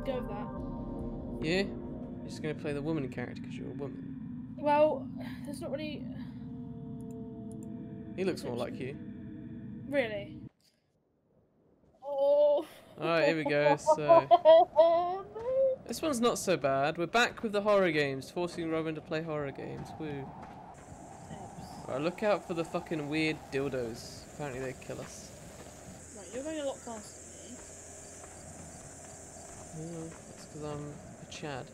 go with that. Yeah? You're just gonna play the woman character because you're a woman. Well, there's not really... He looks more like you. Really? Oh. Alright, here we go. So No. this one's not so bad. We're back with the horror games, forcing Robin to play horror games. Woo. Alright, look out for the fucking weird dildos. Apparently they kill us. Right, you're going a lot faster than me. Yeah, that's because I'm a Chad.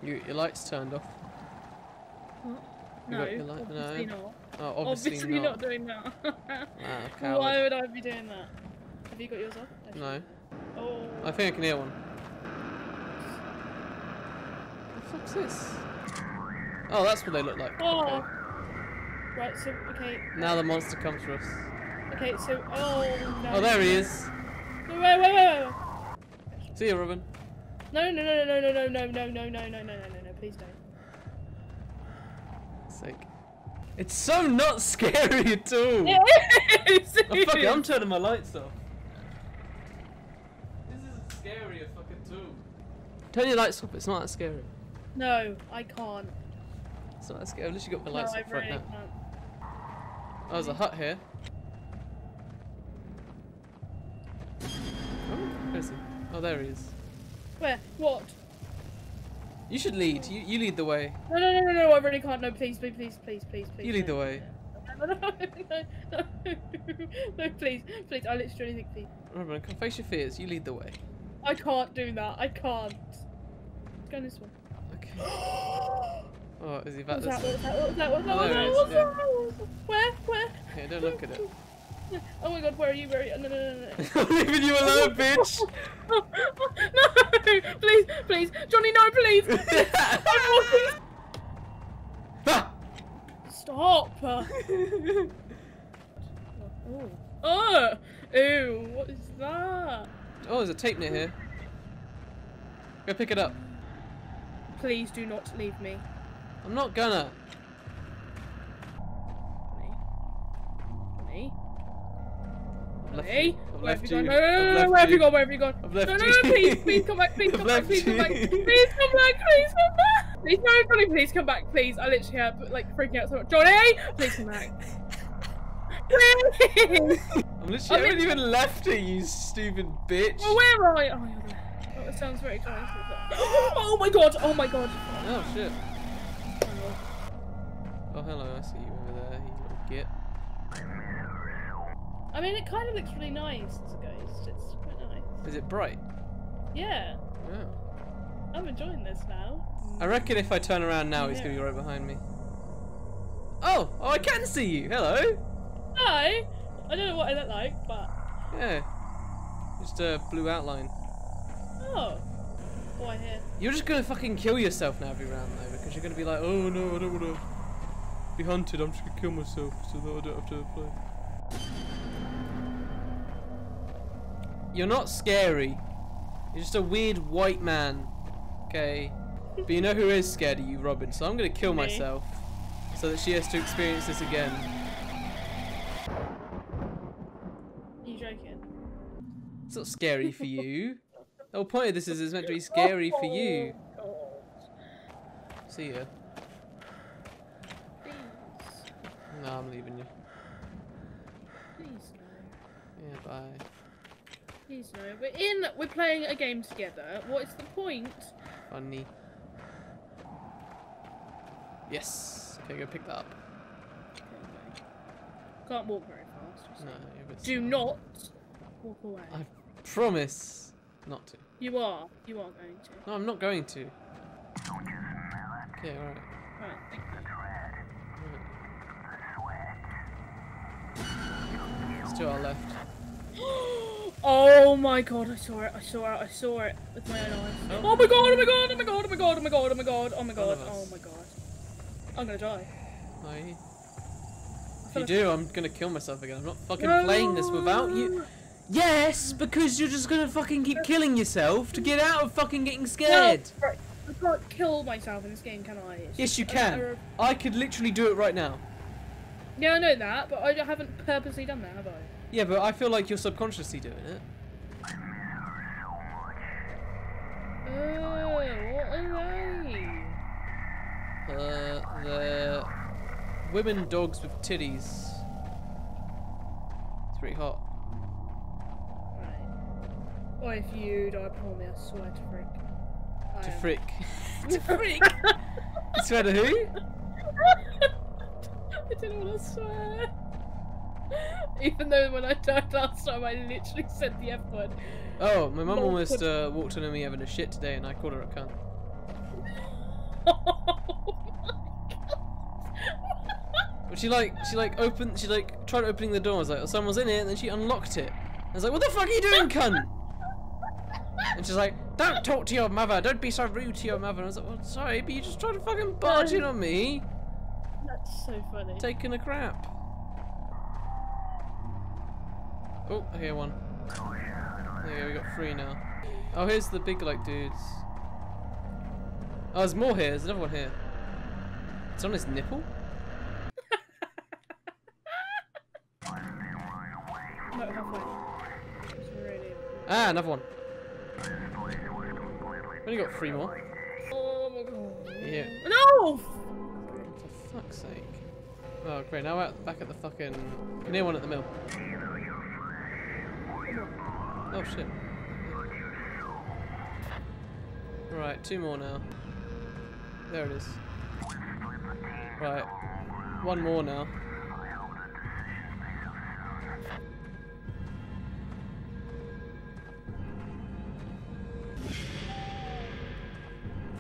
Your light's turned off. What? You No, got your light? obviously No. not. Oh, obviously, not doing that. Wow, coward. Why would I be doing that? Have you got yours off? No. Oh. I think I can hear one. What the fuck's this? Oh, that's what they look like. Oh. Okay. Right, so, okay. Now the monster comes for us. Okay, so, oh no. Oh, there he is. No, wait. See you, Robin. No, please don't. Sake. It's so not scary at all. It is! Oh, fuck it, I'm turning my lights off. This isn't scary a fucking tool. Turn your lights off, it's not that scary. No, I can't. It's not that scary, unless you got the lights No, I off right really now. can't. Oh, there's a hut here. Oh, where is he? Oh, there he is. Where? What? You should lead. You lead the way. No, I really can't. No, please. You lead the way. No, please. I literally do anything, please. Robin, come face your fears. You lead the way. I can't do that. I can't. Let's go on this one. Okay. Oh, is he back this way? What's that? Where? Yeah, don't look at it. Oh my god, where are you? No. I'm leaving you alone, bitch! No! Please! Johnny, no, please! Ah! Stop! Ew, what is that? Oh, there's a tape near here. Go pick it up. Please do not leave me. I'm not gonna. Johnny? I've Where have left you you. gone? No, where have you gone? I've left No, you. please come back, please I've come back, left please come back, you. please come back, please come back! Please, no, Johnny, please come back, please. I literally have, like, freaking out so much. Johnny! Please come back. Please! I haven't even left it, you stupid bitch. Well, where are you? Oh, you're there. Oh, it sounds very exciting. Oh my god! Oh my god! Oh shit. Oh hello, I see you over there, you little git. I mean, it kind of looks really nice as a ghost. It's quite nice. Is it bright? Yeah. Oh. I'm enjoying this now. I reckon if I turn around now, he's gonna be right behind me. Oh! Oh, I can see you! Hello! Hi! I don't know what I look like, but... Yeah. Just a blue outline. Oh. Oh, I hear. You're just gonna fucking kill yourself now every round though, because you're gonna be like, oh no, I don't wanna be hunted, I'm just gonna kill myself so that I don't have to play. You're not scary. You're just a weird white man. Okay? But you know who is scared of you, Robin, so I'm gonna kill Me. myself so that she has to experience this again. Are you joking? It's not scary for you. The whole point of this is it's meant to be scary for you. Oh, See ya. please. No, I'm leaving you. Please no. Yeah, bye. Please no. We're playing a game together. What is the point? Funny. Yes. Okay, go pick that up. Okay. Can't walk very fast. No, you're a bit Do slow. not walk away. I promise not to. You are going to. No, I'm not going to. Okay, alright. Right, thank you. It's to our left. Oh my god, I saw it with my own eyes. Oh my god, oh my god, oh my god, oh my god, oh my god, oh my god, oh my god, oh my god. I'm gonna die. Aye. If you do, I'm gonna kill myself again. I'm not fucking playing this without you. Yes, because you're just gonna fucking keep killing yourself to get out of fucking getting scared. No, right. I can't kill myself in this game, can I? It's Yes, you just can. I could literally do it right now. Yeah, I know that, but I haven't purposely done that, have I? Yeah, but I feel like you're subconsciously doing it. what are they? They're women dogs with titties. It's pretty hot. Right. Or if you die before me, I swear to frick. To frick. To frick! You swear to who? I don't want to swear. Even though when I died last time, I literally said the F word. Oh, my mum almost walked into me having a shit today, and I called her a cunt. But she tried opening the door. I was like, oh, someone's in here, and then she unlocked it. I was like, what the fuck are you doing, cunt? And she's like, don't talk to your mother. Don't be so rude to your mother. And I was like, well, sorry, but you just tried to fucking barge in on me. That's so funny. Taking a crap. Oh, I hear one. Yeah, we got 3 now. Oh, here's the big like dudes. Oh, there's more here. There's another one here. It's on his nipple. No, halfway. It's really... Ah, another one. Only got 3 more. Oh my god. Yeah. No! For fuck's sake. Oh, great. Now we're back at the fucking. You can hear one at the mill. Oh shit. Right, 2 more now. There it is. Right. 1 more now.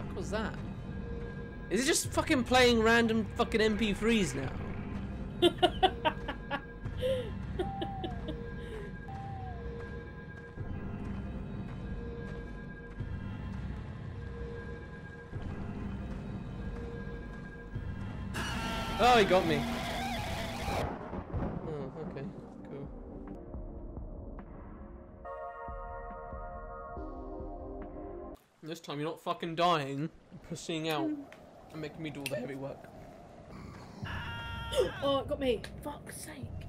What was that? Is it just fucking playing random fucking MP3s now? Oh, he got me. Oh, okay, cool. This time you're not fucking dying, pushing out, and making me do all the heavy work. Oh, it got me. Fuck's sake.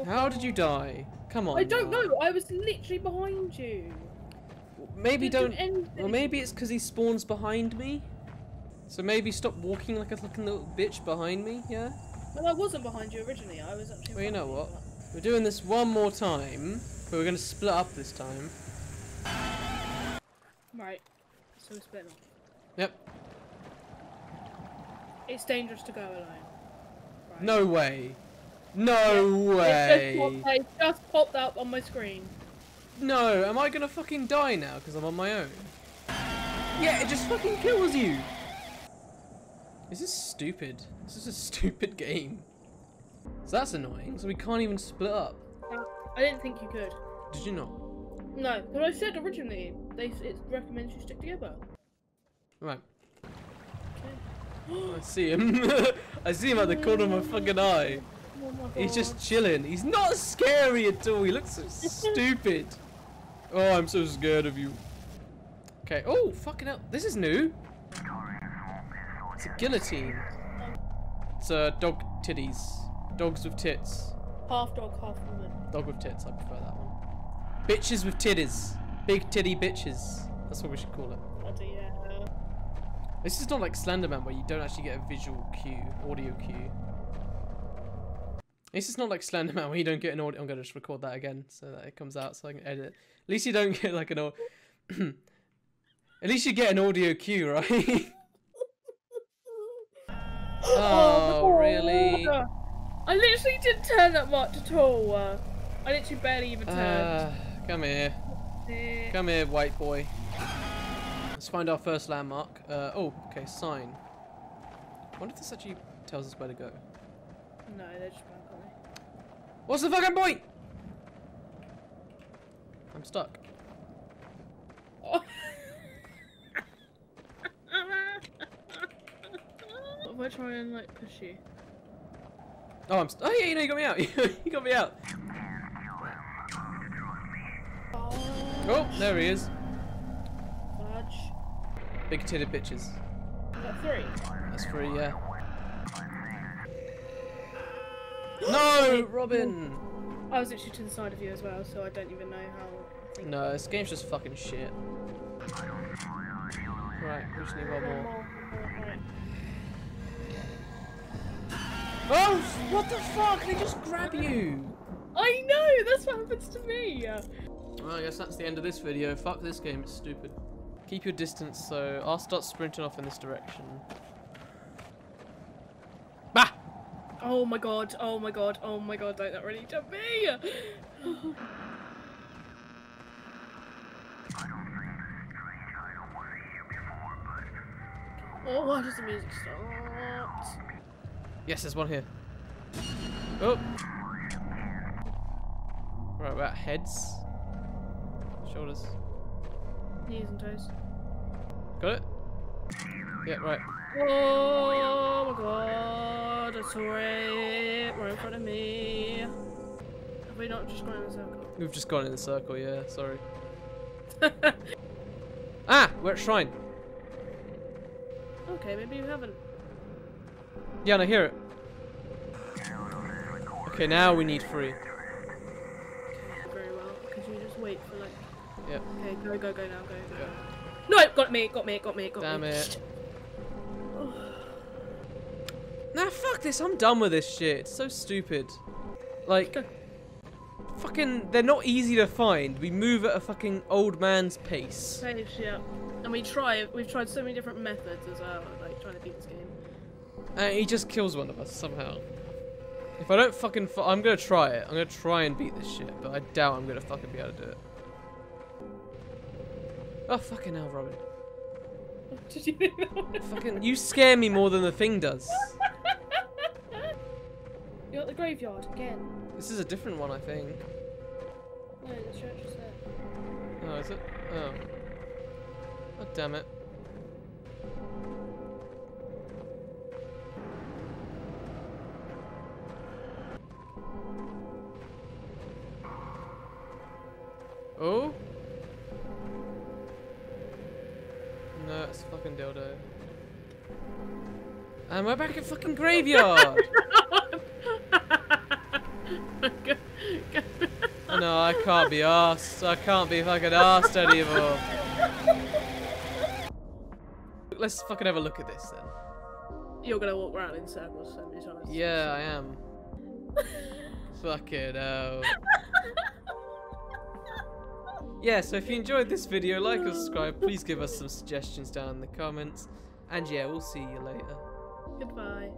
How did you die? Come on. I don't know. I was literally behind you. Maybe Didn't don't. do anything. Well, maybe it's because he spawns behind me. So maybe stop walking like a fucking little bitch behind me, yeah? Well, I wasn't behind you originally. I was actually. Well, you know behind what? but- We're doing this one more time, but we're going to split up this time. Right. So we're splitting off. Yep. It's dangerous to go alone. Right. No way. No way. It just popped up on my screen. No, am I going to fucking die now because I'm on my own? Yeah, it just fucking kills you. This is stupid. This is a stupid game. So that's annoying. So we can't even split up. I didn't think you could. Did you not? No, but I said originally it recommends you stick together. Right. Okay. I see him. I see him at the corner of my fucking eye. Oh my god. He's just chilling. He's not scary at all. He looks so stupid. Oh, I'm so scared of you. Okay. Oh, fucking hell. This is new. It's a guillotine. It's dog titties. Dogs with tits. Half dog, half woman. Dog with tits. I prefer that one. Bitches with titties. Big titty bitches. That's what we should call it. Bloody yeah. This is not like Slenderman where you don't actually get a visual cue, audio cue. This is not like Slenderman where you don't get an audio. I'm gonna just record that again so that it comes out so I can edit it. At least you don't get like an at least you get an audio cue, right? Oh, really? I literally didn't turn that much at all. I literally barely even turned. Come here. Come here, white boy. Let's find our first landmark. Oh, okay, sign. I wonder if this actually tells us where to go. No, they're just blank, aren't they? What's the fucking point? I'm stuck. Oh. What if I try and like push you? Oh, oh yeah, you know, you got me out. You got me out. Oh, there he is. Fudge. Big titted bitches. Is that 3? That's 3, yeah. No, Robin. I was literally to the side of you as well, so I don't even know how. No, this game's just fucking shit. Right, we just need one more. Right. Oh, what the fuck? They just grab you. I know, that's what happens to me. Well, I guess that's the end of this video. Fuck this game, it's stupid. Keep your distance, so I'll start sprinting off in this direction. Bah! Oh my god, oh my god, oh my god, don't that really jump me! Oh, why does the music start? Yes, there's one here. Oh! Right, about heads. Shoulders. Knees and toes. Got it? Yeah, right. Oh my god, I saw it right in front of me. Have we not just gone in a circle? We've just gone in the circle, yeah, sorry. Ah! We're at shrine. Okay, maybe you haven't. Yeah, and I hear it. Okay, now we need 3. Okay, very well. Because you just wait for like... Yep. Okay, go now, go. Go. No! Got me. Damn it. Nah, fuck this. I'm done with this shit. It's so stupid. Like, fucking, they're not easy to find. We move at a fucking old man's pace. Page, yeah. And we've tried so many different methods as well, like trying to beat this game. And he just kills one of us somehow. If I don't fucking, I'm gonna try it. I'm gonna try and beat this shit, but I doubt I'm gonna fucking be able to do it. Oh fucking hell, Robin. Did you do that? Fucking, you scare me more than the thing does. You're at the graveyard again. This is a different one, I think. No, the church is there. Oh, is it? Oh. God damn it. Oh? No, it's a fucking dildo. And we're back at fucking graveyard! Oh no, I can't be arsed. I can't be fucking arsed anymore. Let's fucking have a look at this then. You're gonna walk around in circles so many times. Yeah, I am. Fucking hell. Yeah, so if you enjoyed this video, like or subscribe. Please give us some suggestions down in the comments. And yeah, we'll see you later. Goodbye.